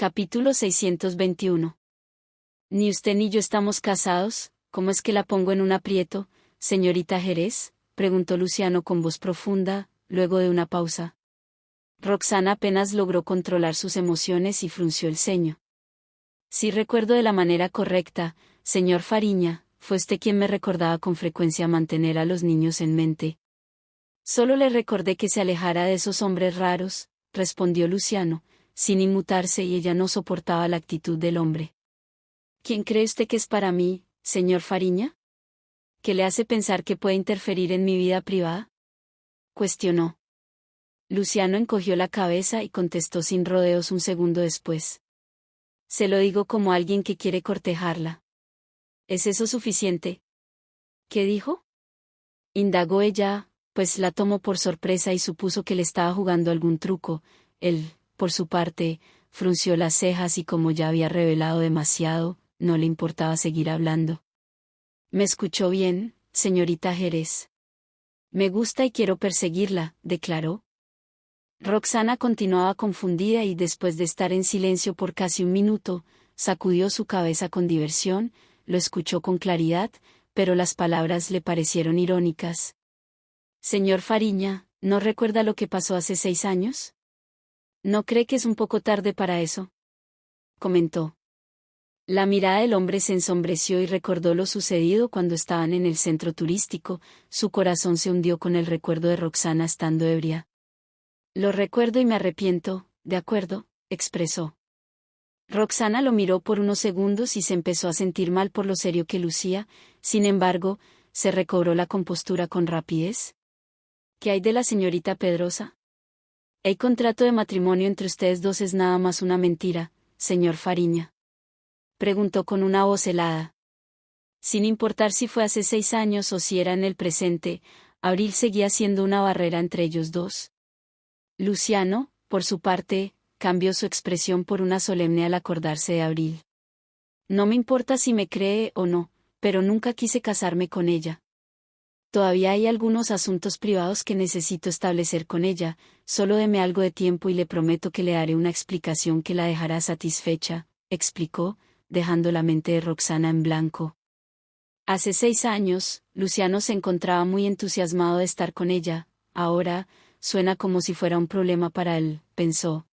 Capítulo 621. Ni usted ni yo estamos casados, ¿cómo es que la pongo en un aprieto, señorita Jerez?, preguntó Luciano con voz profunda, luego de una pausa. Roxana apenas logró controlar sus emociones y frunció el ceño. Sí recuerdo de la manera correcta, señor Fariña, fue usted quien me recordaba con frecuencia mantener a los niños en mente. Solo le recordé que se alejara de esos hombres raros, respondió Luciano, sin inmutarse, y ella no soportaba la actitud del hombre. ¿Quién cree usted que es para mí, señor Fariña? ¿Qué le hace pensar que puede interferir en mi vida privada?, cuestionó. Luciano encogió la cabeza y contestó sin rodeos un segundo después. Se lo digo como alguien que quiere cortejarla. ¿Es eso suficiente? ¿Qué dijo?, indagó ella, pues la tomó por sorpresa y supuso que le estaba jugando algún truco. Él, por su parte, frunció las cejas y, como ya había revelado demasiado, no le importaba seguir hablando. «Me escuchó bien, señorita Jerez. Me gusta y quiero perseguirla», declaró. Roxana continuaba confundida y, después de estar en silencio por casi un minuto, sacudió su cabeza con diversión, lo escuchó con claridad, pero las palabras le parecieron irónicas. «Señor Fariña, ¿no recuerda lo que pasó hace 6 años? ¿No cree que es un poco tarde para eso?», comentó. La mirada del hombre se ensombreció y recordó lo sucedido cuando estaban en el centro turístico. Su corazón se hundió con el recuerdo de Roxana estando ebria. «Lo recuerdo y me arrepiento, ¿de acuerdo?», expresó. Roxana lo miró por unos segundos y se empezó a sentir mal por lo serio que lucía. Sin embargo, se recobró la compostura con rapidez. «¿Qué hay de la señorita Pedrosa? El contrato de matrimonio entre ustedes dos es nada más una mentira, señor Fariña», preguntó con una voz helada. Sin importar si fue hace 6 años o si era en el presente, Abril seguía siendo una barrera entre ellos dos. Luciano, por su parte, cambió su expresión por una solemne al acordarse de Abril. «No me importa si me cree o no, pero nunca quise casarme con ella. Todavía hay algunos asuntos privados que necesito establecer con ella. Solo deme algo de tiempo y le prometo que le daré una explicación que la dejará satisfecha», explicó, dejando la mente de Roxana en blanco. Hace 6 años, Luciano se encontraba muy entusiasmado de estar con ella. Ahora, suena como si fuera un problema para él, pensó.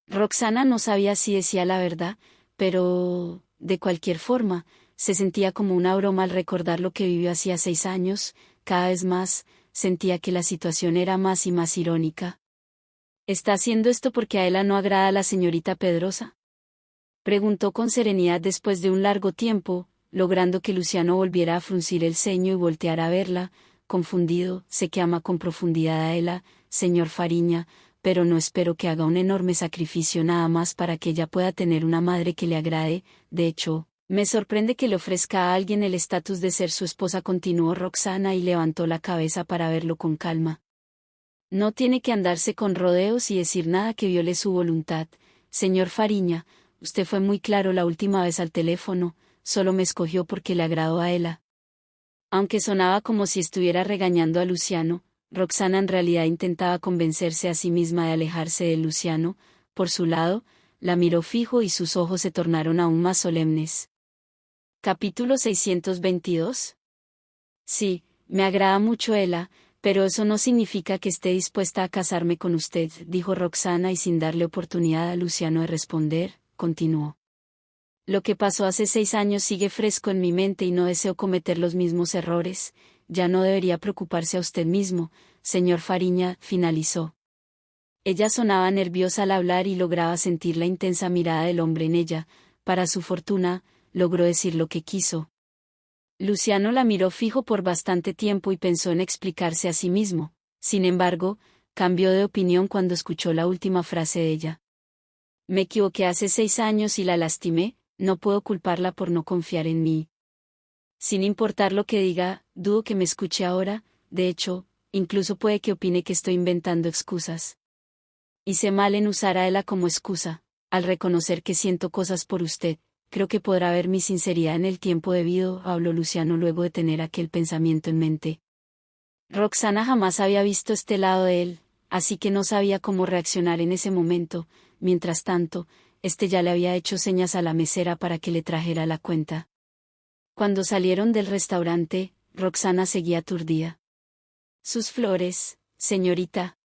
Roxana no sabía si decía la verdad, pero, de cualquier forma, se sentía como una broma al recordar lo que vivió hacía 6 años. Cada vez más, sentía que la situación era más y más irónica. «¿Está haciendo esto porque a ella no agrada a la señorita Pedrosa?», preguntó con serenidad después de un largo tiempo, logrando que Luciano volviera a fruncir el ceño y volteara a verla, confundido. «Sé que ama con profundidad a ella, señor Fariña, pero no espero que haga un enorme sacrificio nada más para que ella pueda tener una madre que le agrade. De hecho, me sorprende que le ofrezca a alguien el estatus de ser su esposa», continuó Roxana y levantó la cabeza para verlo con calma. «No tiene que andarse con rodeos y decir nada que viole su voluntad, señor Fariña. Usted fue muy claro la última vez al teléfono, solo me escogió porque le agradó a ella». Aunque sonaba como si estuviera regañando a Luciano, Roxana en realidad intentaba convencerse a sí misma de alejarse de Luciano. Por su lado, la miró fijo y sus ojos se tornaron aún más solemnes. Capítulo 622. «Sí, me agrada mucho ella, pero eso no significa que esté dispuesta a casarme con usted», dijo Roxana, y sin darle oportunidad a Luciano de responder, continuó. «Lo que pasó hace 6 años sigue fresco en mi mente y no deseo cometer los mismos errores. Ya no debería preocuparse a usted mismo, señor Fariña», finalizó. Ella sonaba nerviosa al hablar y lograba sentir la intensa mirada del hombre en ella. Para su fortuna, logró decir lo que quiso. Luciano la miró fijo por bastante tiempo y pensó en explicarse a sí mismo. Sin embargo, cambió de opinión cuando escuchó la última frase de ella. «Me equivoqué hace 6 años y la lastimé, no puedo culparla por no confiar en mí. Sin importar lo que diga, dudo que me escuche ahora. De hecho, incluso puede que opine que estoy inventando excusas. Hice mal en usar a ella como excusa. Al reconocer que siento cosas por usted, creo que podrá ver mi sinceridad en el tiempo debido», habló Luciano luego de tener aquel pensamiento en mente. Roxana jamás había visto este lado de él, así que no sabía cómo reaccionar en ese momento. Mientras tanto, ya le había hecho señas a la mesera para que le trajera la cuenta. Cuando salieron del restaurante, Roxana seguía aturdida. «Sus flores, señorita»,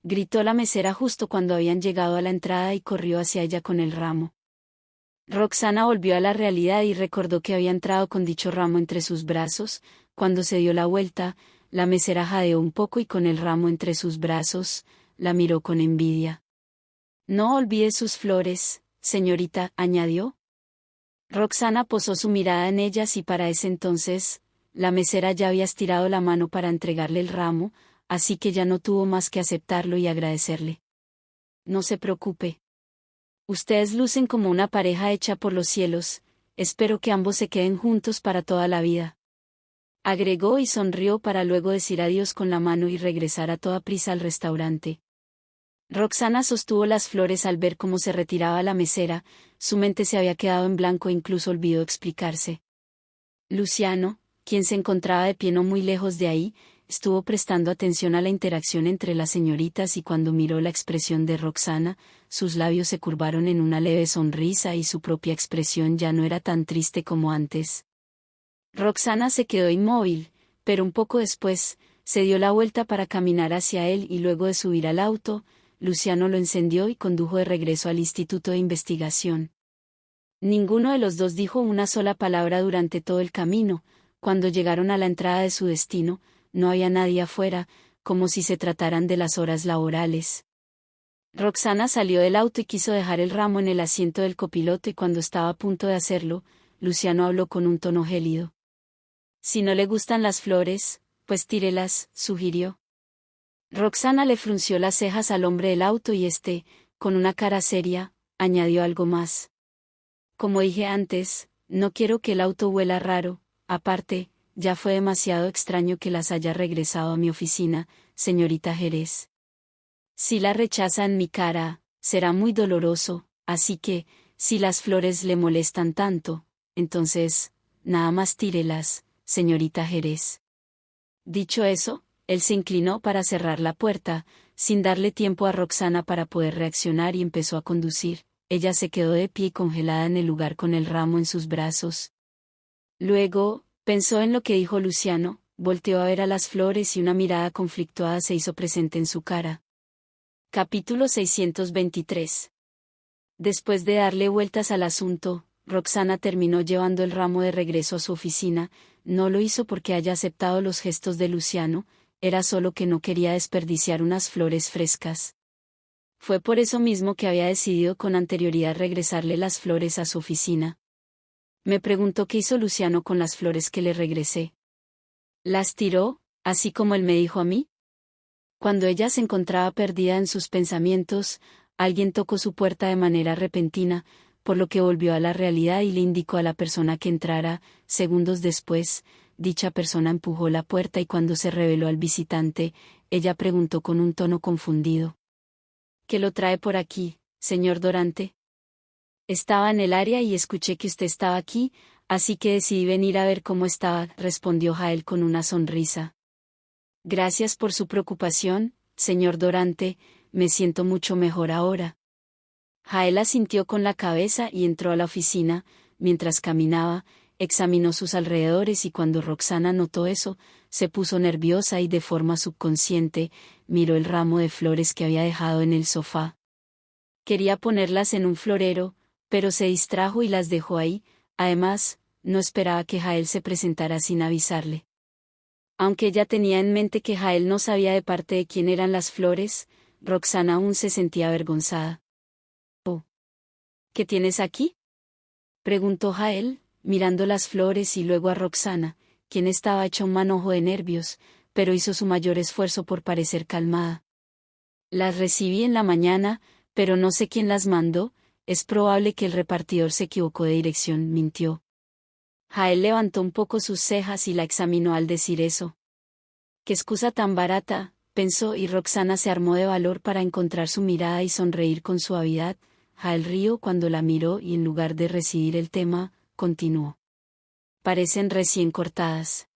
gritó la mesera justo cuando habían llegado a la entrada y corrió hacia ella con el ramo. Roxana volvió a la realidad y recordó que había entrado con dicho ramo entre sus brazos. Cuando se dio la vuelta, la mesera jadeó un poco y con el ramo entre sus brazos, la miró con envidia. «No olvide sus flores, señorita», añadió. Roxana posó su mirada en ellas y para ese entonces, la mesera ya había estirado la mano para entregarle el ramo, así que ya no tuvo más que aceptarlo y agradecerle. «No se preocupe. Ustedes lucen como una pareja hecha por los cielos, espero que ambos se queden juntos para toda la vida», agregó y sonrió para luego decir adiós con la mano y regresar a toda prisa al restaurante. Roxana sostuvo las flores al ver cómo se retiraba la mesera, su mente se había quedado en blanco e incluso olvidó explicarse. Luciano, quien se encontraba de pie no muy lejos de ahí, estuvo prestando atención a la interacción entre las señoritas y cuando miró la expresión de Roxana, sus labios se curvaron en una leve sonrisa y su propia expresión ya no era tan triste como antes. Roxana se quedó inmóvil, pero un poco después, se dio la vuelta para caminar hacia él y luego de subir al auto, Luciano lo encendió y condujo de regreso al Instituto de Investigación. Ninguno de los dos dijo una sola palabra durante todo el camino. Cuando llegaron a la entrada de su destino, no había nadie afuera, como si se trataran de las horas laborales. Roxana salió del auto y quiso dejar el ramo en el asiento del copiloto y cuando estaba a punto de hacerlo, Luciano habló con un tono gélido. «Si no le gustan las flores, pues tírelas», sugirió. Roxana le frunció las cejas al hombre del auto y con una cara seria, añadió algo más. «Como dije antes, no quiero que el auto huela raro, aparte, ya fue demasiado extraño que las haya regresado a mi oficina, señorita Jerez. Si la rechaza en mi cara, será muy doloroso, así que, si las flores le molestan tanto, entonces, nada más tírelas, señorita Jerez». Dicho eso, él se inclinó para cerrar la puerta, sin darle tiempo a Roxana para poder reaccionar y empezó a conducir. Ella se quedó de pie congelada en el lugar con el ramo en sus brazos. Luego, pensó en lo que dijo Luciano, volteó a ver a las flores y una mirada conflictuada se hizo presente en su cara. Capítulo 623. Después de darle vueltas al asunto, Roxana terminó llevando el ramo de regreso a su oficina. No lo hizo porque haya aceptado los gestos de Luciano, era solo que no quería desperdiciar unas flores frescas. Fue por eso mismo que había decidido con anterioridad regresarle las flores a su oficina. Me preguntó qué hizo Luciano con las flores que le regresé. ¿Las tiró, así como él me dijo a mí? Cuando ella se encontraba perdida en sus pensamientos, alguien tocó su puerta de manera repentina, por lo que volvió a la realidad y le indicó a la persona que entrara. Segundos después, dicha persona empujó la puerta y cuando se reveló al visitante, ella preguntó con un tono confundido. «¿Qué lo trae por aquí, señor Dorante?» «Estaba en el área y escuché que usted estaba aquí, así que decidí venir a ver cómo estaba», respondió Jael con una sonrisa. «Gracias por su preocupación, señor Dorante, me siento mucho mejor ahora». Jael asintió con la cabeza y entró a la oficina. Mientras caminaba, examinó sus alrededores y cuando Roxana notó eso, se puso nerviosa y de forma subconsciente, miró el ramo de flores que había dejado en el sofá. Quería ponerlas en un florero, pero se distrajo y las dejó ahí. Además, no esperaba que Jael se presentara sin avisarle. Aunque ella tenía en mente que Jael no sabía de parte de quién eran las flores, Roxana aún se sentía avergonzada. «Oh. ¿Qué tienes aquí?», preguntó Jael, mirando las flores y luego a Roxana, quien estaba hecha un manojo de nervios, pero hizo su mayor esfuerzo por parecer calmada. «Las recibí en la mañana, pero no sé quién las mandó, es probable que el repartidor se equivocó de dirección», mintió. Jael levantó un poco sus cejas y la examinó al decir eso. «Qué excusa tan barata», pensó y Roxana se armó de valor para encontrar su mirada y sonreír con suavidad. Jael rió cuando la miró y en lugar de recibir el tema, continuó. «Parecen recién cortadas».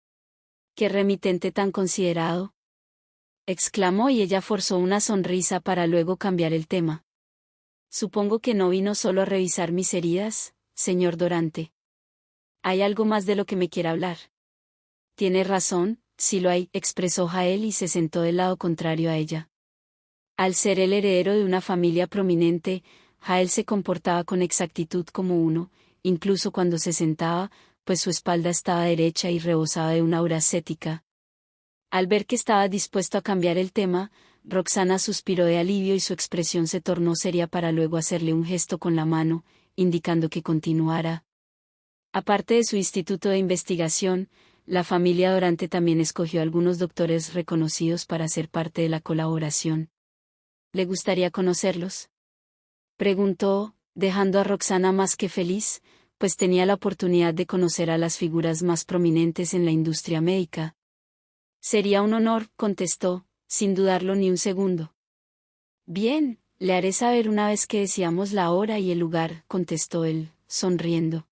«Qué remitente tan considerado», exclamó y ella forzó una sonrisa para luego cambiar el tema. Supongo que no vino solo a revisar mis heridas, señor Dorante. ¿Hay algo más de lo que me quiera hablar? Tiene razón, sí lo hay, expresó Jael y se sentó del lado contrario a ella. Al ser el heredero de una familia prominente, Jael se comportaba con exactitud como uno, incluso cuando se sentaba, pues su espalda estaba derecha y rebosaba de una aura ascética. Al ver que estaba dispuesto a cambiar el tema, Roxana suspiró de alivio y su expresión se tornó seria para luego hacerle un gesto con la mano, indicando que continuara. Aparte de su instituto de investigación, la familia Dorante también escogió algunos doctores reconocidos para ser parte de la colaboración. ¿Le gustaría conocerlos?, preguntó, dejando a Roxana más que feliz, pues tenía la oportunidad de conocer a las figuras más prominentes en la industria médica. Sería un honor, contestó, sin dudarlo ni un segundo. Bien, le haré saber una vez que decíamos la hora y el lugar, contestó él, sonriendo.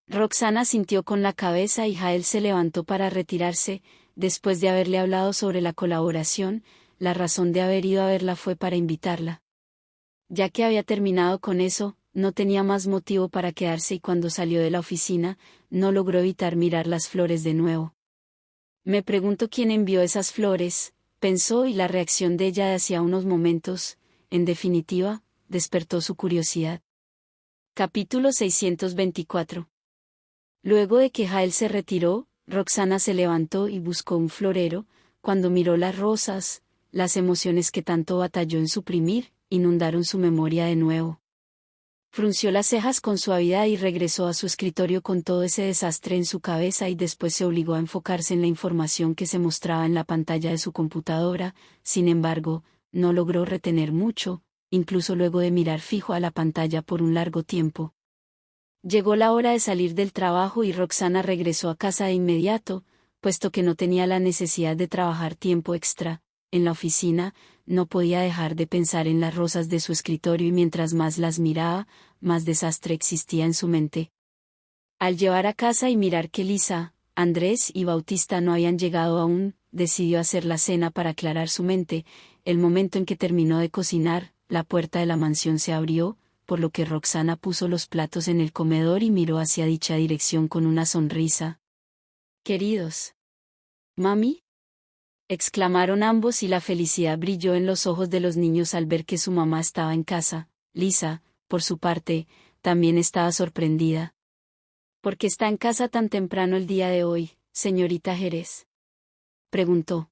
Roxana sintió con la cabeza y Jael se levantó para retirarse, después de haberle hablado sobre la colaboración. La razón de haber ido a verla fue para invitarla. Ya que había terminado con eso, no tenía más motivo para quedarse y cuando salió de la oficina, no logró evitar mirar las flores de nuevo. Me pregunto quién envió esas flores, pensó y la reacción de ella de hacía unos momentos, en definitiva, despertó su curiosidad. Capítulo 624. Luego de que Jael se retiró, Roxana se levantó y buscó un florero. Cuando miró las rosas, las emociones que tanto batalló en suprimir, inundaron su memoria de nuevo. Frunció las cejas con suavidad y regresó a su escritorio con todo ese desastre en su cabeza y después se obligó a enfocarse en la información que se mostraba en la pantalla de su computadora. Sin embargo, no logró retener mucho, incluso luego de mirar fijo a la pantalla por un largo tiempo. Llegó la hora de salir del trabajo y Roxana regresó a casa de inmediato, puesto que no tenía la necesidad de trabajar tiempo extra. En la oficina, no podía dejar de pensar en las rosas de su escritorio y mientras más las miraba, más desastre existía en su mente. Al llevar a casa y mirar que Lisa, Andrés y Bautista no habían llegado aún, decidió hacer la cena para aclarar su mente. El momento en que terminó de cocinar, la puerta de la mansión se abrió, por lo que Roxana puso los platos en el comedor y miró hacia dicha dirección con una sonrisa. «Queridos. ¿Mami?», exclamaron ambos y la felicidad brilló en los ojos de los niños al ver que su mamá estaba en casa. Lisa, por su parte, también estaba sorprendida. «¿Por qué está en casa tan temprano el día de hoy, señorita Jerez?», preguntó.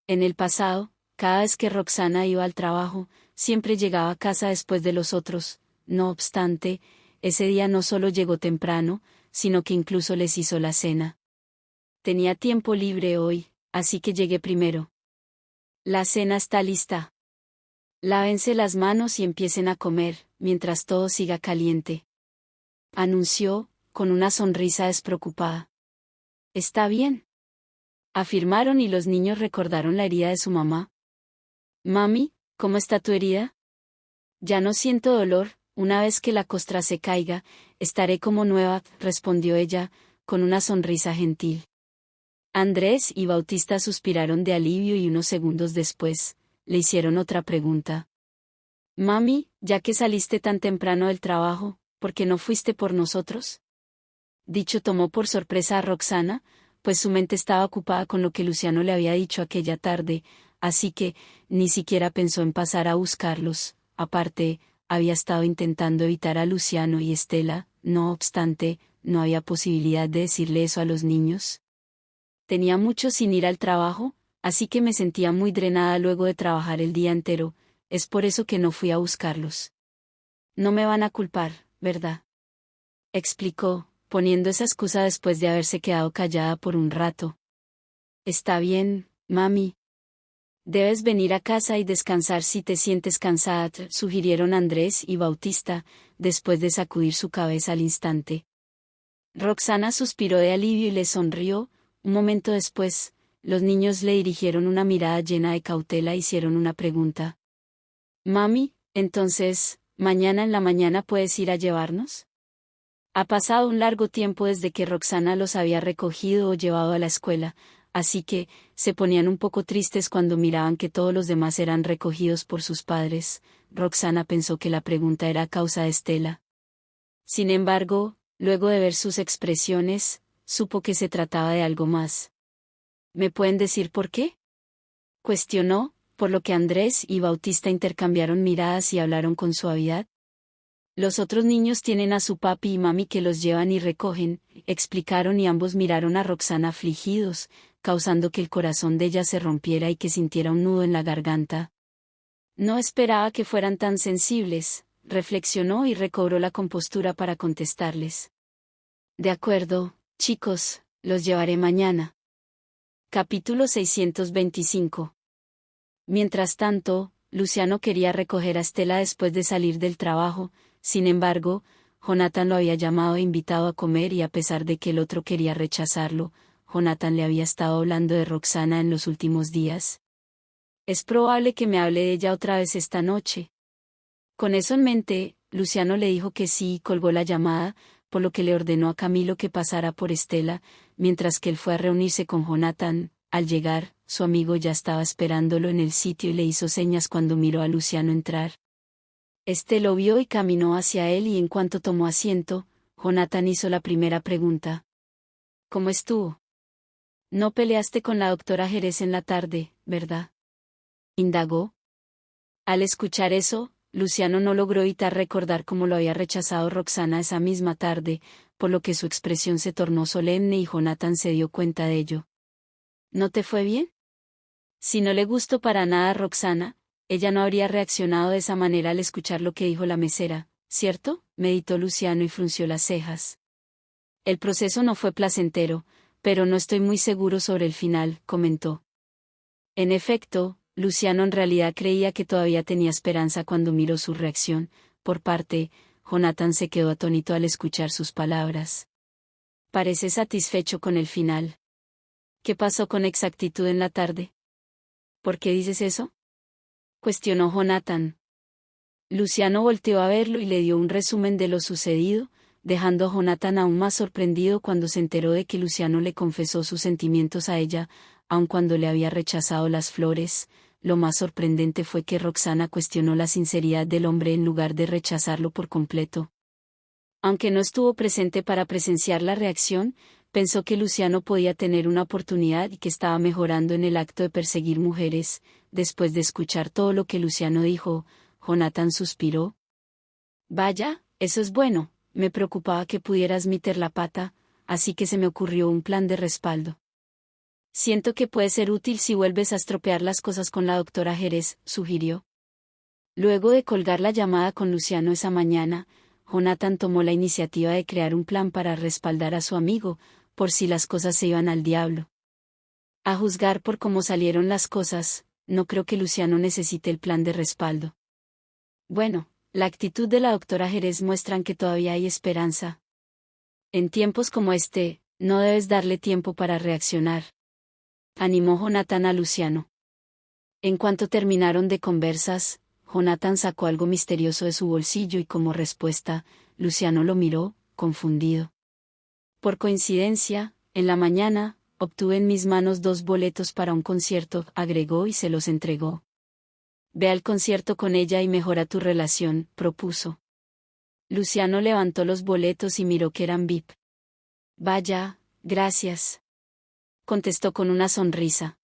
En el pasado, cada vez que Roxana iba al trabajo, siempre llegaba a casa después de los otros. No obstante, ese día no solo llegó temprano, sino que incluso les hizo la cena. Tenía tiempo libre hoy, así que llegué primero. La cena está lista. Lávense las manos y empiecen a comer, mientras todo siga caliente, anunció, con una sonrisa despreocupada. «Está bien», afirmaron y los niños recordaron la herida de su mamá. «Mami, ¿cómo está tu herida?». «Ya no siento dolor, una vez que la costra se caiga, estaré como nueva», respondió ella, con una sonrisa gentil. Andrés y Bautista suspiraron de alivio y unos segundos después, le hicieron otra pregunta. «Mami, ya que saliste tan temprano del trabajo, ¿por qué no fuiste por nosotros?». Dicho tomó por sorpresa a Roxana, pues su mente estaba ocupada con lo que Luciano le había dicho aquella tarde, así que ni siquiera pensó en pasar a buscarlos. Aparte, había estado intentando evitar a Luciano y Estela. No obstante, no había posibilidad de decirle eso a los niños. «Tenía mucho sin ir al trabajo, así que me sentía muy drenada luego de trabajar el día entero, es por eso que no fui a buscarlos». «No me van a culpar, ¿verdad?», explicó, poniendo esa excusa después de haberse quedado callada por un rato. «Está bien, mami. Debes venir a casa y descansar si te sientes cansada», sugirieron Andrés y Bautista, después de sacudir su cabeza al instante. Roxana suspiró de alivio y le sonrió. Un momento después, los niños le dirigieron una mirada llena de cautela e hicieron una pregunta. «Mami, entonces, ¿mañana en la mañana puedes ir a llevarnos?». Ha pasado un largo tiempo desde que Roxana los había recogido o llevado a la escuela, así que se ponían un poco tristes cuando miraban que todos los demás eran recogidos por sus padres. Roxana pensó que la pregunta era a causa de Estela. Sin embargo, luego de ver sus expresiones, supo que se trataba de algo más. ¿Me pueden decir por qué?, cuestionó, por lo que Andrés y Bautista intercambiaron miradas y hablaron con suavidad. Los otros niños tienen a su papi y mami que los llevan y recogen, explicaron, y ambos miraron a Roxana afligidos, causando que el corazón de ella se rompiera y que sintiera un nudo en la garganta. No esperaba que fueran tan sensibles, reflexionó y recobró la compostura para contestarles. De acuerdo, chicos, los llevaré mañana. Capítulo 625. Mientras tanto, Luciano quería recoger a Estela después de salir del trabajo. Sin embargo, Jonathan lo había llamado e invitado a comer, y a pesar de que el otro quería rechazarlo, Jonathan le había estado hablando de Roxana en los últimos días. Es probable que me hable de ella otra vez esta noche. Con eso en mente, Luciano le dijo que sí y colgó la llamada, por lo que le ordenó a Camilo que pasara por Estela, mientras que él fue a reunirse con Jonathan. Al llegar, su amigo ya estaba esperándolo en el sitio y le hizo señas cuando miró a Luciano entrar. Este lo vio y caminó hacia él, y en cuanto tomó asiento, Jonathan hizo la primera pregunta. ¿Cómo estuvo? No peleaste con la doctora Jerez en la tarde, ¿verdad?, indagó. Al escuchar eso, Luciano no logró evitar recordar cómo lo había rechazado Roxana esa misma tarde, por lo que su expresión se tornó solemne y Jonathan se dio cuenta de ello. ¿No te fue bien? Si no le gustó para nada a Roxana, ella no habría reaccionado de esa manera al escuchar lo que dijo la mesera, ¿cierto?, meditó Luciano y frunció las cejas. El proceso no fue placentero, pero no estoy muy seguro sobre el final, comentó. En efecto, Luciano en realidad creía que todavía tenía esperanza cuando miró su reacción. Por parte, Jonathan se quedó atónito al escuchar sus palabras. Parece satisfecho con el final. ¿Qué pasó con exactitud en la tarde? ¿Por qué dices eso?, cuestionó Jonathan. Luciano volteó a verlo y le dio un resumen de lo sucedido, dejando a Jonathan aún más sorprendido cuando se enteró de que Luciano le confesó sus sentimientos a ella, aun cuando le había rechazado las flores. Lo más sorprendente fue que Roxana cuestionó la sinceridad del hombre en lugar de rechazarlo por completo. Aunque no estuvo presente para presenciar la reacción, pensó que Luciano podía tener una oportunidad y que estaba mejorando en el acto de perseguir mujeres. Después de escuchar todo lo que Luciano dijo, Jonathan suspiró. Vaya, eso es bueno, me preocupaba que pudieras meter la pata, así que se me ocurrió un plan de respaldo. Siento que puede ser útil si vuelves a estropear las cosas con la doctora Jerez, sugirió. Luego de colgar la llamada con Luciano esa mañana, Jonathan tomó la iniciativa de crear un plan para respaldar a su amigo, por si las cosas se iban al diablo. A juzgar por cómo salieron las cosas, no creo que Luciano necesite el plan de respaldo. Bueno, la actitud de la doctora Jerez muestran que todavía hay esperanza. En tiempos como este, no debes darle tiempo para reaccionar, animó Jonathan a Luciano. En cuanto terminaron de conversas, Jonathan sacó algo misterioso de su bolsillo y como respuesta, Luciano lo miró, confundido. Por coincidencia, en la mañana, obtuve en mis manos 2 boletos para un concierto, agregó y se los entregó. Ve al concierto con ella y mejora tu relación, propuso. Luciano levantó los boletos y miró que eran VIP. Vaya, gracias, contestó con una sonrisa.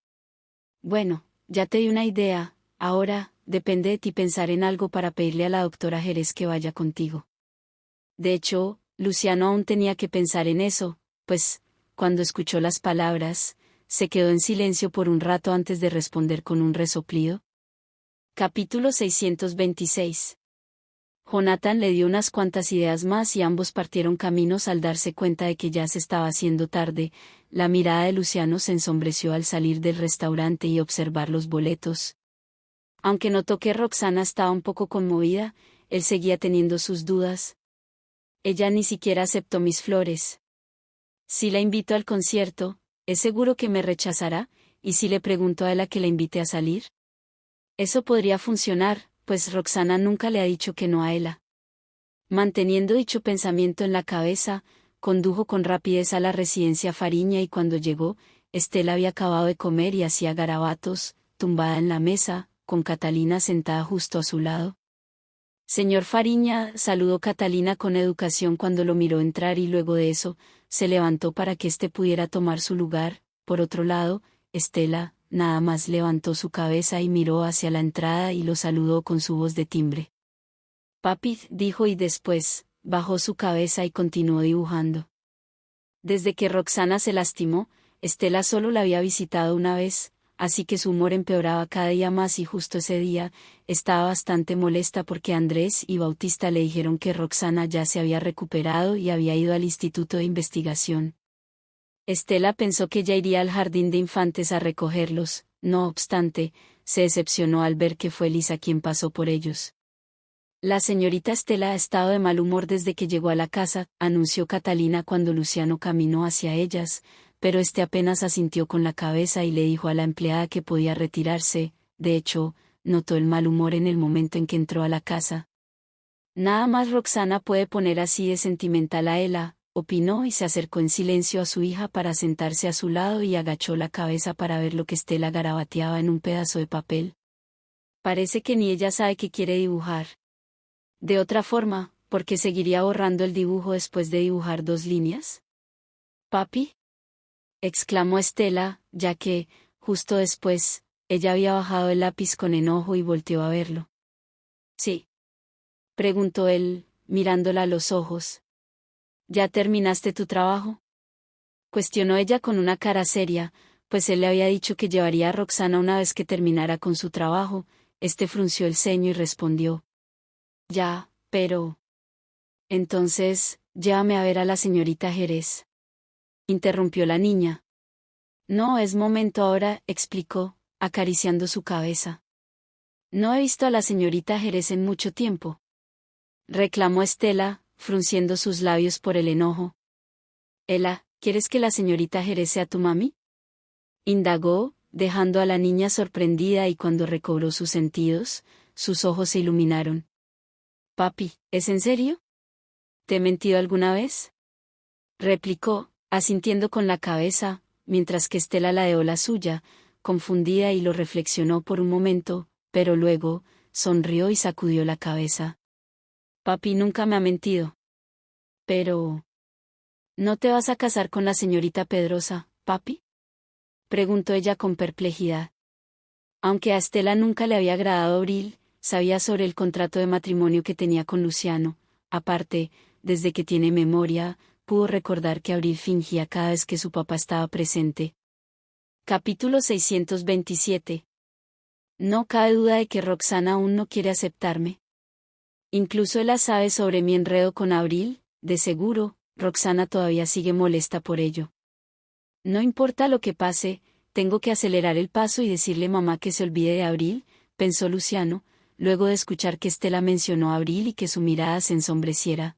Bueno, ya te di una idea, ahora, depende de ti pensar en algo para pedirle a la doctora Jerez que vaya contigo. De hecho, Luciano aún tenía que pensar en eso, pues, cuando escuchó las palabras, se quedó en silencio por un rato antes de responder con un resoplido. Capítulo 626. Jonathan le dio unas cuantas ideas más y ambos partieron caminos al darse cuenta de que ya se estaba haciendo tarde. La mirada de Luciano se ensombreció al salir del restaurante y observar los boletos. Aunque notó que Roxana estaba un poco conmovida, él seguía teniendo sus dudas. Ella ni siquiera aceptó mis flores. Si la invito al concierto, ¿es seguro que me rechazará? ¿Y si le pregunto a él a que la invite a salir? Eso podría funcionar, pues Roxana nunca le ha dicho que no a ella. Manteniendo dicho pensamiento en la cabeza, condujo con rapidez a la residencia Fariña y cuando llegó, Estela había acabado de comer y hacía garabatos, tumbada en la mesa, con Catalina sentada justo a su lado. Señor Fariña, saludó Catalina con educación cuando lo miró entrar y luego de eso, se levantó para que éste pudiera tomar su lugar. Por otro lado, Estela, nada más levantó su cabeza y miró hacia la entrada y lo saludó con su voz de timbre. Papi, dijo y después, bajó su cabeza y continuó dibujando. Desde que Roxana se lastimó, Estela solo la había visitado una vez, así que su humor empeoraba cada día más y justo ese día, estaba bastante molesta porque Andrés y Bautista le dijeron que Roxana ya se había recuperado y había ido al instituto de investigación. Estela pensó que ya iría al jardín de infantes a recogerlos, no obstante, se decepcionó al ver que fue Lisa quien pasó por ellos. La señorita Estela ha estado de mal humor desde que llegó a la casa, anunció Catalina cuando Luciano caminó hacia ellas, pero este apenas asintió con la cabeza y le dijo a la empleada que podía retirarse. De hecho, notó el mal humor en el momento en que entró a la casa. Nada más Roxana puede poner así de sentimental a Ela, opinó y se acercó en silencio a su hija para sentarse a su lado y agachó la cabeza para ver lo que Estela garabateaba en un pedazo de papel. Parece que ni ella sabe qué quiere dibujar. De otra forma, ¿por qué seguiría borrando el dibujo después de dibujar 2 líneas? ¿Papi? Exclamó Estela, ya que, justo después, ella había bajado el lápiz con enojo y volteó a verlo. Sí. Preguntó él, mirándola a los ojos. ¿Ya terminaste tu trabajo? Cuestionó ella con una cara seria, pues él le había dicho que llevaría a Roxana una vez que terminara con su trabajo. Este frunció el ceño y respondió. Ya, pero... Entonces, llévame a ver a la señorita Jerez. Interrumpió la niña. No es momento ahora, explicó, acariciando su cabeza. No he visto a la señorita Jerez en mucho tiempo. Reclamó Estela, frunciendo sus labios por el enojo. Ela, ¿quieres que la señorita Jerez sea tu mami? Indagó, dejando a la niña sorprendida y cuando recobró sus sentidos, sus ojos se iluminaron. Papi, ¿es en serio? ¿Te he mentido alguna vez? Replicó, asintiendo con la cabeza, mientras que Estela ladeó la suya, confundida y lo reflexionó por un momento, pero luego, sonrió y sacudió la cabeza. Papi nunca me ha mentido. Pero... ¿No te vas a casar con la señorita Pedrosa, papi? Preguntó ella con perplejidad. Aunque a Estela nunca le había agradado Abril, sabía sobre el contrato de matrimonio que tenía con Luciano. Aparte, desde que tiene memoria, pudo recordar que Abril fingía cada vez que su papá estaba presente. Capítulo 627. No cabe duda de que Roxana aún no quiere aceptarme. Incluso ella sabe sobre mi enredo con Abril, de seguro, Roxana todavía sigue molesta por ello. No importa lo que pase, tengo que acelerar el paso y decirle a mamá que se olvide de Abril, pensó Luciano, luego de escuchar que Estela mencionó a Abril y que su mirada se ensombreciera.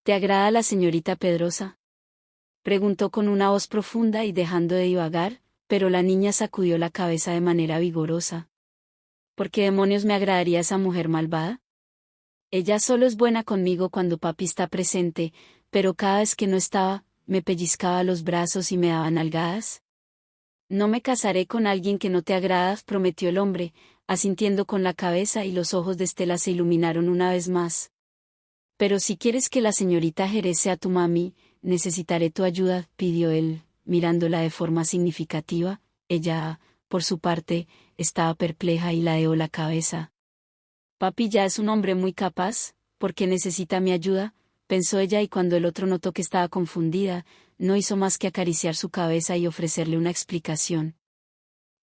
¿Te agrada la señorita Pedrosa? Preguntó con una voz profunda y dejando de divagar, pero la niña sacudió la cabeza de manera vigorosa. ¿Por qué demonios me agradaría esa mujer malvada? Ella solo es buena conmigo cuando papi está presente, pero cada vez que no estaba, me pellizcaba los brazos y me daba nalgadas. No me casaré con alguien que no te agrada, prometió el hombre, asintiendo con la cabeza y los ojos de Estela se iluminaron una vez más. Pero si quieres que la señorita Jerez sea tu mami, necesitaré tu ayuda, pidió él, mirándola de forma significativa. Ella, por su parte, estaba perpleja y ladeó la cabeza. Papi ya es un hombre muy capaz, ¿por qué necesita mi ayuda?, pensó ella y cuando el otro notó que estaba confundida, no hizo más que acariciar su cabeza y ofrecerle una explicación.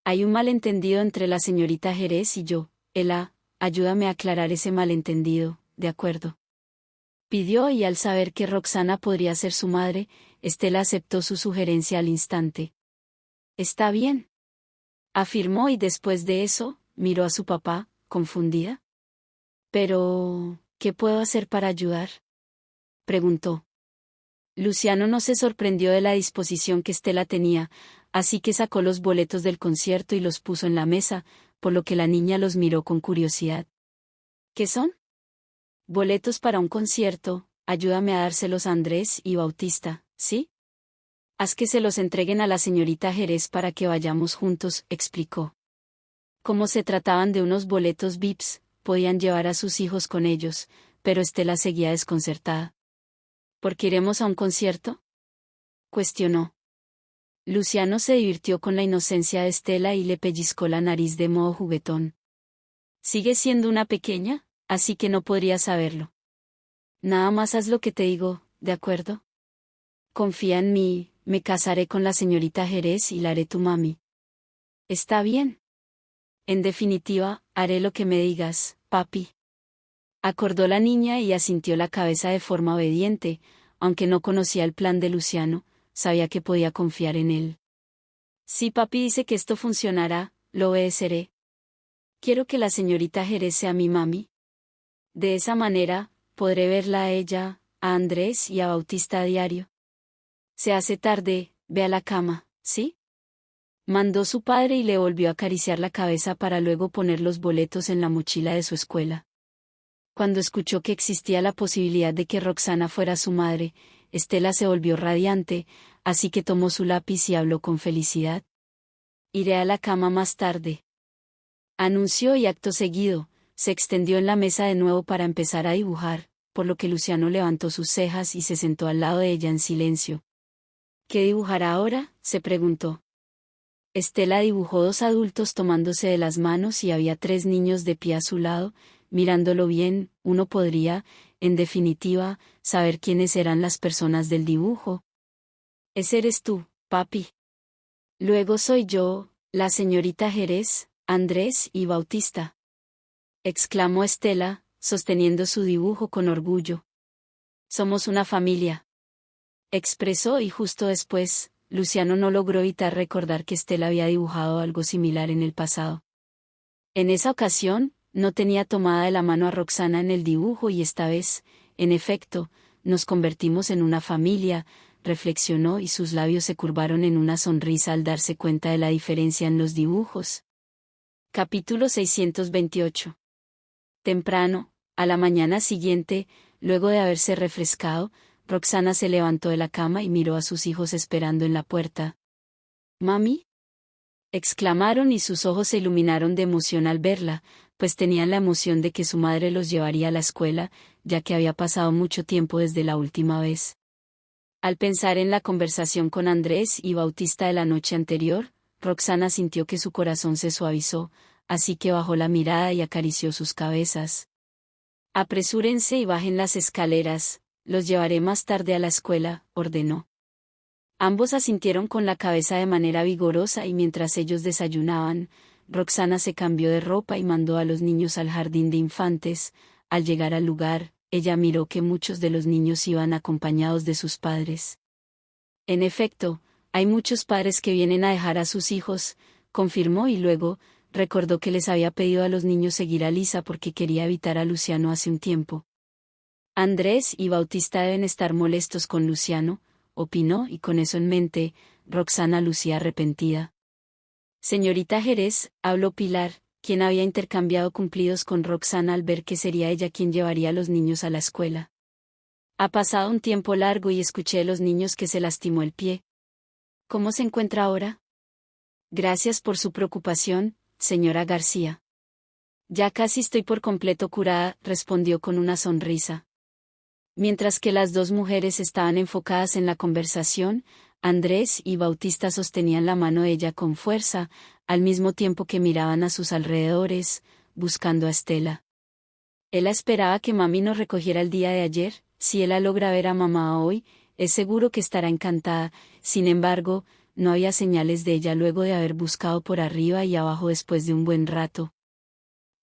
Hay un malentendido entre la señorita Jerez y yo, Ela, ayúdame a aclarar ese malentendido, ¿de acuerdo? Pidió y al saber que Roxana podría ser su madre, Estela aceptó su sugerencia al instante. Está bien, afirmó y después de eso, miró a su papá, confundida. Pero, ¿qué puedo hacer para ayudar?, preguntó. Luciano no se sorprendió de la disposición que Estela tenía, así que sacó los boletos del concierto y los puso en la mesa, por lo que la niña los miró con curiosidad. ¿Qué son? Boletos para un concierto, ayúdame a dárselos a Andrés y Bautista, ¿sí? Haz que se los entreguen a la señorita Jerez para que vayamos juntos, explicó. Como se trataban de unos boletos VIPs, podían llevar a sus hijos con ellos, pero Estela seguía desconcertada. ¿Por qué iremos a un concierto?, cuestionó. Luciano se divirtió con la inocencia de Estela y le pellizcó la nariz de modo juguetón. Sigue siendo una pequeña, así que no podría saberlo. Nada más haz lo que te digo, ¿de acuerdo? Confía en mí, me casaré con la señorita Jerez y la haré tu mami. Está bien. En definitiva, haré lo que me digas, papi. Acordó la niña y asintió la cabeza de forma obediente, aunque no conocía el plan de Luciano, sabía que podía confiar en él. Si papi dice que esto funcionará, lo obedeceré. Quiero que la señorita Jerez sea mi mami. De esa manera, podré verla a ella, a Andrés y a Bautista a diario. Se hace tarde, ve a la cama, ¿sí? Mandó su padre y le volvió a acariciar la cabeza para luego poner los boletos en la mochila de su escuela. Cuando escuchó que existía la posibilidad de que Roxana fuera su madre, Estela se volvió radiante, así que tomó su lápiz y habló con felicidad. Iré a la cama más tarde, anunció, y acto seguido, se extendió en la mesa de nuevo para empezar a dibujar, por lo que Luciano levantó sus cejas y se sentó al lado de ella en silencio. ¿Qué dibujará ahora?, se preguntó. Estela dibujó 2 adultos tomándose de las manos y había 3 niños de pie a su lado. Mirándolo bien, uno podría, en definitiva, saber quiénes eran las personas del dibujo. Ese eres tú, papi. Luego soy yo, la señorita Jerez, Andrés y Bautista, exclamó Estela, sosteniendo su dibujo con orgullo. Somos una familia, expresó, y justo después, Luciano no logró evitar recordar que Estela había dibujado algo similar en el pasado. En esa ocasión, no tenía tomada de la mano a Roxana en el dibujo y esta vez, en efecto, nos convertimos en una familia, reflexionó y sus labios se curvaron en una sonrisa al darse cuenta de la diferencia en los dibujos. Capítulo 628. Temprano, a la mañana siguiente, luego de haberse refrescado, Roxana se levantó de la cama y miró a sus hijos esperando en la puerta. «¿Mami?», exclamaron y sus ojos se iluminaron de emoción al verla, pues tenían la emoción de que su madre los llevaría a la escuela, ya que había pasado mucho tiempo desde la última vez. Al pensar en la conversación con Andrés y Bautista de la noche anterior, Roxana sintió que su corazón se suavizó, así que bajó la mirada y acarició sus cabezas. «Apresúrense y bajen las escaleras, los llevaré más tarde a la escuela», ordenó. Ambos asintieron con la cabeza de manera vigorosa y mientras ellos desayunaban, Roxana se cambió de ropa y mandó a los niños al jardín de infantes. Al llegar al lugar, ella miró que muchos de los niños iban acompañados de sus padres. En efecto, hay muchos padres que vienen a dejar a sus hijos, confirmó, y luego, recordó que les había pedido a los niños seguir a Lisa porque quería evitar a Luciano hace un tiempo. Andrés y Bautista deben estar molestos con Luciano, opinó, y con eso en mente, Roxana lucía arrepentida. «Señorita Jerez», habló Pilar, quien había intercambiado cumplidos con Roxana al ver que sería ella quien llevaría a los niños a la escuela. «Ha pasado un tiempo largo y escuché de los niños que se lastimó el pie. ¿Cómo se encuentra ahora?». «Gracias por su preocupación, señora García. Ya casi estoy por completo curada», respondió con una sonrisa. Mientras que las 2 mujeres estaban enfocadas en la conversación, Andrés y Bautista sostenían la mano de ella con fuerza, al mismo tiempo que miraban a sus alrededores, buscando a Estela. «Ella esperaba que mami nos recogiera el día de ayer. Si ella logra ver a mamá hoy, es seguro que estará encantada». Sin embargo, no había señales de ella luego de haber buscado por arriba y abajo después de un buen rato.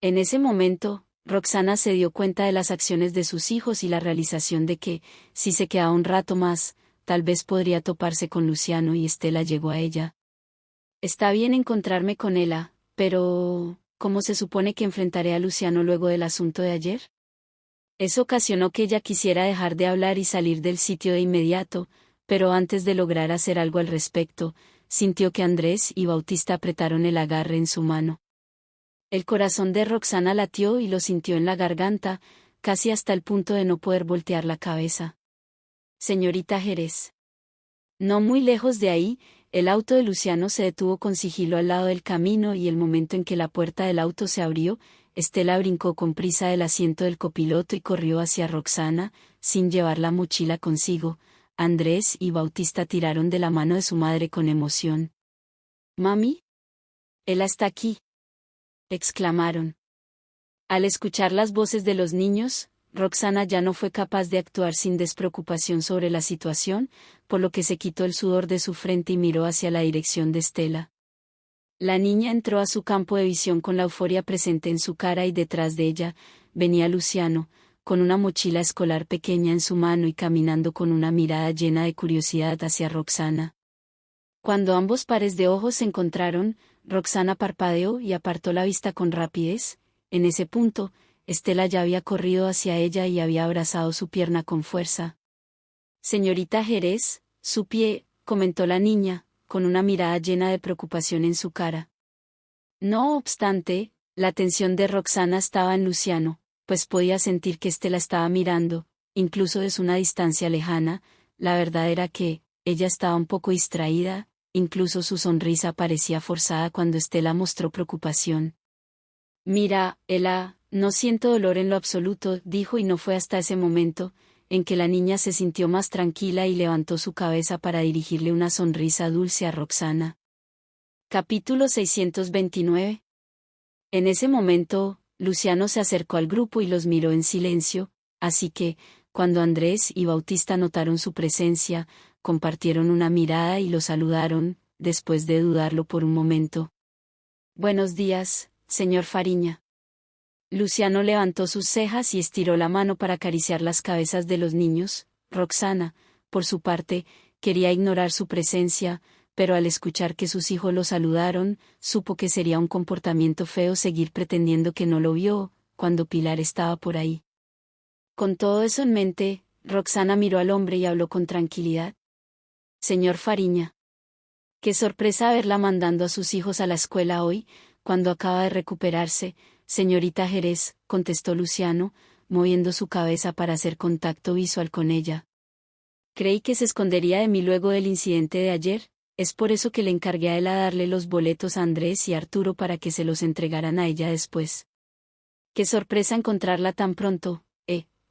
En ese momento, Roxana se dio cuenta de las acciones de sus hijos y la realización de que, si se quedaba un rato más, tal vez podría toparse con Luciano, y Estela llegó a ella. «Está bien encontrarme con ella, pero ¿cómo se supone que enfrentaré a Luciano luego del asunto de ayer?». Eso ocasionó que ella quisiera dejar de hablar y salir del sitio de inmediato, pero antes de lograr hacer algo al respecto, sintió que Andrés y Bautista apretaron el agarre en su mano. El corazón de Roxana latió y lo sintió en la garganta, casi hasta el punto de no poder voltear la cabeza. «Señorita Jerez». No muy lejos de ahí, el auto de Luciano se detuvo con sigilo al lado del camino y el momento en que la puerta del auto se abrió, Estela brincó con prisa del asiento del copiloto y corrió hacia Roxana, sin llevar la mochila consigo. Andrés y Bautista tiraron de la mano de su madre con emoción. «Mami, él está aquí», exclamaron. Al escuchar las voces de los niños, Roxana ya no fue capaz de actuar sin despreocupación sobre la situación, por lo que se quitó el sudor de su frente y miró hacia la dirección de Estela. La niña entró a su campo de visión con la euforia presente en su cara y detrás de ella venía Luciano, con una mochila escolar pequeña en su mano y caminando con una mirada llena de curiosidad hacia Roxana. Cuando ambos pares de ojos se encontraron, Roxana parpadeó y apartó la vista con rapidez. En ese punto, Estela ya había corrido hacia ella y había abrazado su pierna con fuerza. «Señorita Jerez, su pie», comentó la niña, con una mirada llena de preocupación en su cara. No obstante, la atención de Roxana estaba en Luciano, pues podía sentir que Estela estaba mirando, incluso desde una distancia lejana. La verdad era que ella estaba un poco distraída, incluso su sonrisa parecía forzada cuando Estela mostró preocupación. «Mira, Ela, no siento dolor en lo absoluto», dijo, y no fue hasta ese momento en que la niña se sintió más tranquila y levantó su cabeza para dirigirle una sonrisa dulce a Roxana. Capítulo 629. En ese momento, Luciano se acercó al grupo y los miró en silencio, así que, cuando Andrés y Bautista notaron su presencia, compartieron una mirada y lo saludaron, después de dudarlo por un momento. «Buenos días, señor Fariña». Luciano levantó sus cejas y estiró la mano para acariciar las cabezas de los niños. Roxana, por su parte, quería ignorar su presencia, pero al escuchar que sus hijos lo saludaron, supo que sería un comportamiento feo seguir pretendiendo que no lo vio, cuando Pilar estaba por ahí. Con todo eso en mente, Roxana miró al hombre y habló con tranquilidad. «Señor Fariña. Qué sorpresa verla mandando a sus hijos a la escuela hoy, cuando acaba de recuperarse». «Señorita Jerez», contestó Luciano, moviendo su cabeza para hacer contacto visual con ella. «Creí que se escondería de mí luego del incidente de ayer, es por eso que le encargué a él a darle los boletos a Andrés y Arturo para que se los entregaran a ella después». «Qué sorpresa encontrarla tan pronto»,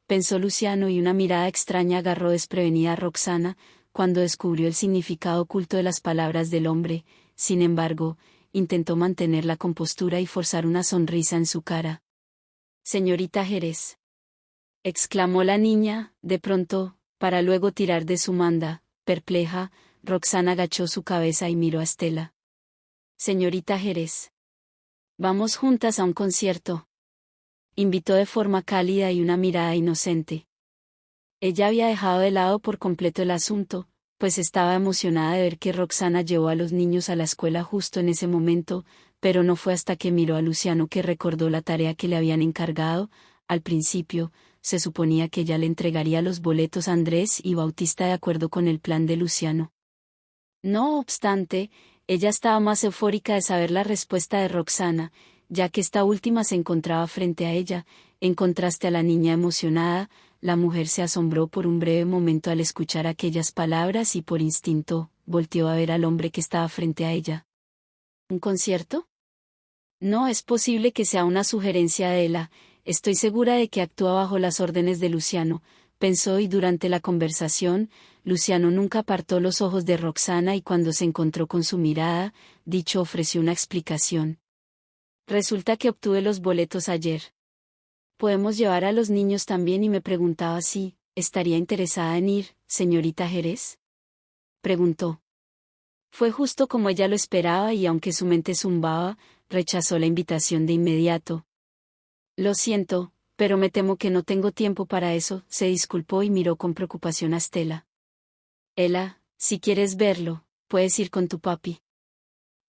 pensó Luciano, y una mirada extraña agarró desprevenida a Roxana, cuando descubrió el significado oculto de las palabras del hombre. Sin embargo, intentó mantener la compostura y forzar una sonrisa en su cara. «Señorita Jerez», exclamó la niña, de pronto, para luego tirar de su manda. Perpleja, Roxana agachó su cabeza y miró a Estela. «Señorita Jerez. Vamos juntas a un concierto», invitó de forma cálida y una mirada inocente. Ella había dejado de lado por completo el asunto, pues estaba emocionada de ver que Roxana llevó a los niños a la escuela justo en ese momento, pero no fue hasta que miró a Luciano que recordó la tarea que le habían encargado. Al principio, se suponía que ella le entregaría los boletos a Andrés y Bautista de acuerdo con el plan de Luciano. No obstante, ella estaba más eufórica de saber la respuesta de Roxana, ya que esta última se encontraba frente a ella. En contraste a la niña emocionada, la mujer se asombró por un breve momento al escuchar aquellas palabras y por instinto, volteó a ver al hombre que estaba frente a ella. ¿Un concierto? No es posible que sea una sugerencia de Ela, estoy segura de que actúa bajo las órdenes de Luciano, pensó, y durante la conversación, Luciano nunca apartó los ojos de Roxana y cuando se encontró con su mirada, dicho ofreció una explicación. Resulta que obtuve los boletos ayer. Podemos llevar a los niños también y me preguntaba si estaría interesada en ir, señorita Jerez. Preguntó. Fue justo como ella lo esperaba y aunque su mente zumbaba, rechazó la invitación de inmediato. Lo siento, pero me temo que no tengo tiempo para eso, se disculpó y miró con preocupación a Estela. Ela, si quieres verlo, puedes ir con tu papi.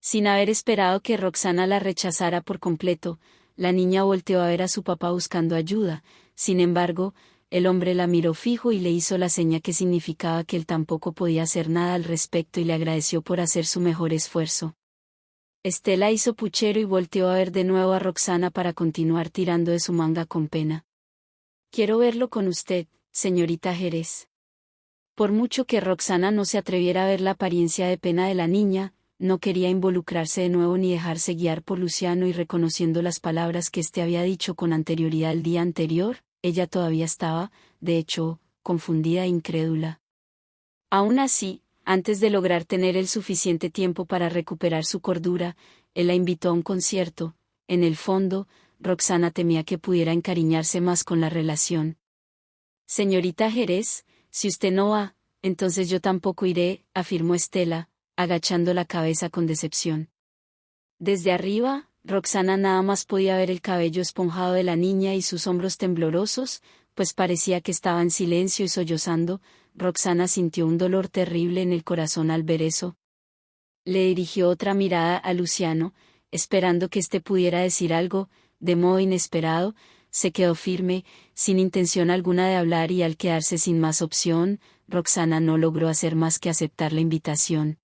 Sin haber esperado que Roxana la rechazara por completo, la niña volteó a ver a su papá buscando ayuda. Sin embargo, el hombre la miró fijo y le hizo la seña que significaba que él tampoco podía hacer nada al respecto y le agradeció por hacer su mejor esfuerzo. Estela hizo puchero y volteó a ver de nuevo a Roxana para continuar tirando de su manga con pena. Quiero verlo con usted, señorita Jerez. Por mucho que Roxana no se atreviera a ver la apariencia de pena de la niña, no quería involucrarse de nuevo ni dejarse guiar por Luciano, y reconociendo las palabras que éste había dicho con anterioridad el día anterior, ella todavía estaba, de hecho, confundida e incrédula. Aún así, antes de lograr tener el suficiente tiempo para recuperar su cordura, él la invitó a un concierto. En el fondo, Roxana temía que pudiera encariñarse más con la relación. Señorita Jerez, si usted no va, entonces yo tampoco iré, afirmó Estela, agachando la cabeza con decepción. Desde arriba, Roxana nada más podía ver el cabello esponjado de la niña y sus hombros temblorosos, pues parecía que estaba en silencio y sollozando. Roxana sintió un dolor terrible en el corazón al ver eso. Le dirigió otra mirada a Luciano, esperando que éste pudiera decir algo. De modo inesperado, se quedó firme, sin intención alguna de hablar, y al quedarse sin más opción, Roxana no logró hacer más que aceptar la invitación.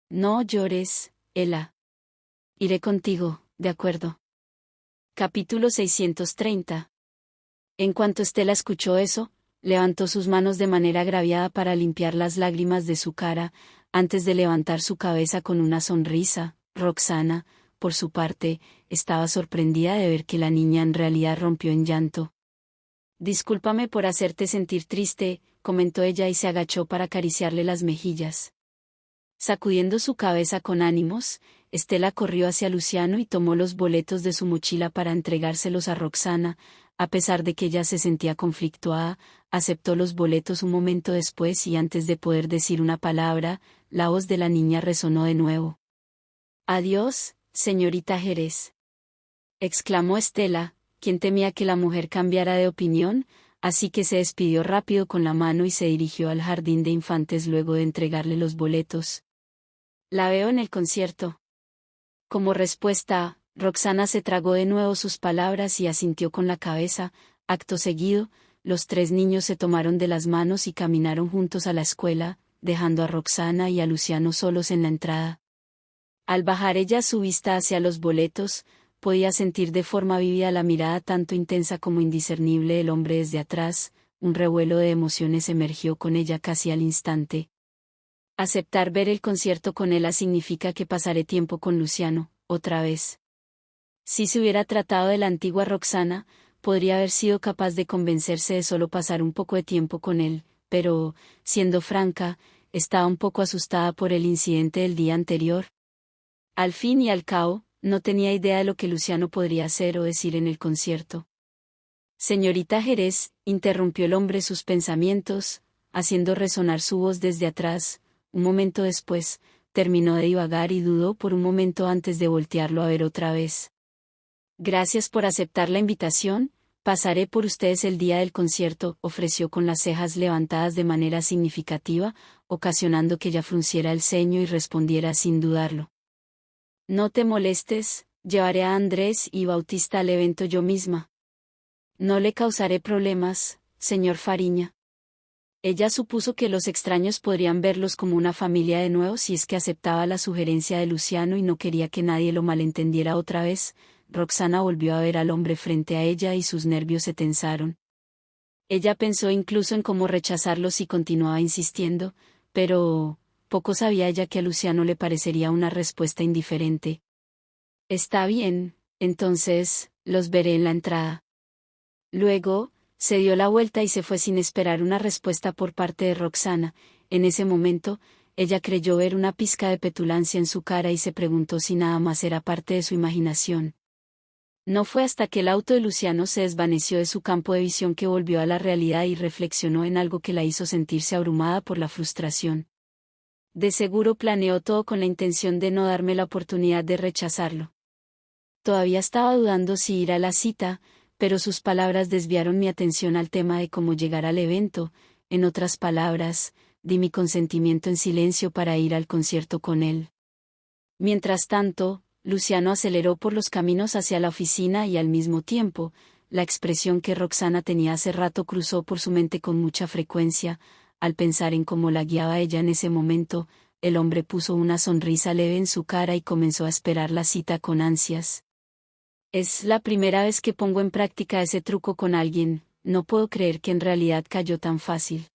No llores, Ela. Iré contigo, de acuerdo. Capítulo 630. En cuanto Estela escuchó eso, levantó sus manos de manera agraviada para limpiar las lágrimas de su cara, antes de levantar su cabeza con una sonrisa. Roxana, por su parte, estaba sorprendida de ver que la niña en realidad rompió en llanto. Discúlpame por hacerte sentir triste, comentó ella, y se agachó para acariciarle las mejillas. Sacudiendo su cabeza con ánimos, Estela corrió hacia Luciano y tomó los boletos de su mochila para entregárselos a Roxana. A pesar de que ella se sentía conflictuada, aceptó los boletos un momento después, y antes de poder decir una palabra, la voz de la niña resonó de nuevo. «Adiós, señorita Jerez», exclamó Estela, quien temía que la mujer cambiara de opinión, así que se despidió rápido con la mano y se dirigió al jardín de infantes luego de entregarle los boletos. «La veo en el concierto». Como respuesta, Roxana se tragó de nuevo sus palabras y asintió con la cabeza. Acto seguido, los tres niños se tomaron de las manos y caminaron juntos a la escuela, dejando a Roxana y a Luciano solos en la entrada. Al bajar ella su vista hacia los boletos, podía sentir de forma vívida la mirada tanto intensa como indiscernible del hombre desde atrás. Un revuelo de emociones emergió con ella casi al instante. Aceptar ver el concierto con Ela significa que pasaré tiempo con Luciano, otra vez. Si se hubiera tratado de la antigua Roxana, podría haber sido capaz de convencerse de solo pasar un poco de tiempo con él, pero, siendo franca, estaba un poco asustada por el incidente del día anterior. Al fin y al cabo, no tenía idea de lo que Luciano podría hacer o decir en el concierto. Señorita Jerez, interrumpió el hombre sus pensamientos, haciendo resonar su voz desde atrás. Un momento después, terminó de divagar y dudó por un momento antes de voltearlo a ver otra vez. «Gracias por aceptar la invitación, pasaré por ustedes el día del concierto», ofreció con las cejas levantadas de manera significativa, ocasionando que ella frunciera el ceño y respondiera sin dudarlo. «No te molestes, llevaré a Andrés y Bautista al evento yo misma. No le causaré problemas, señor Fariña». Ella supuso que los extraños podrían verlos como una familia de nuevo si es que aceptaba la sugerencia de Luciano y no quería que nadie lo malentendiera otra vez. Roxana volvió a ver al hombre frente a ella y sus nervios se tensaron. Ella pensó incluso en cómo rechazarlo si continuaba insistiendo, pero poco sabía ella que a Luciano le parecería una respuesta indiferente. «Está bien, entonces, los veré en la entrada». Luego, se dio la vuelta y se fue sin esperar una respuesta por parte de Roxana. En ese momento, ella creyó ver una pizca de petulancia en su cara y se preguntó si nada más era parte de su imaginación. No fue hasta que el auto de Luciano se desvaneció de su campo de visión que volvió a la realidad y reflexionó en algo que la hizo sentirse abrumada por la frustración. De seguro planeó todo con la intención de no darme la oportunidad de rechazarlo. Todavía estaba dudando si ir a la cita, pero sus palabras desviaron mi atención al tema de cómo llegar al evento. En otras palabras, di mi consentimiento en silencio para ir al concierto con él. Mientras tanto, Luciano aceleró por los caminos hacia la oficina y al mismo tiempo, la expresión que Roxana tenía hace rato cruzó por su mente con mucha frecuencia. Al pensar en cómo la guiaba ella en ese momento, el hombre puso una sonrisa leve en su cara y comenzó a esperar la cita con ansias. «Es la primera vez que pongo en práctica ese truco con alguien, no puedo creer que en realidad cayó tan fácil».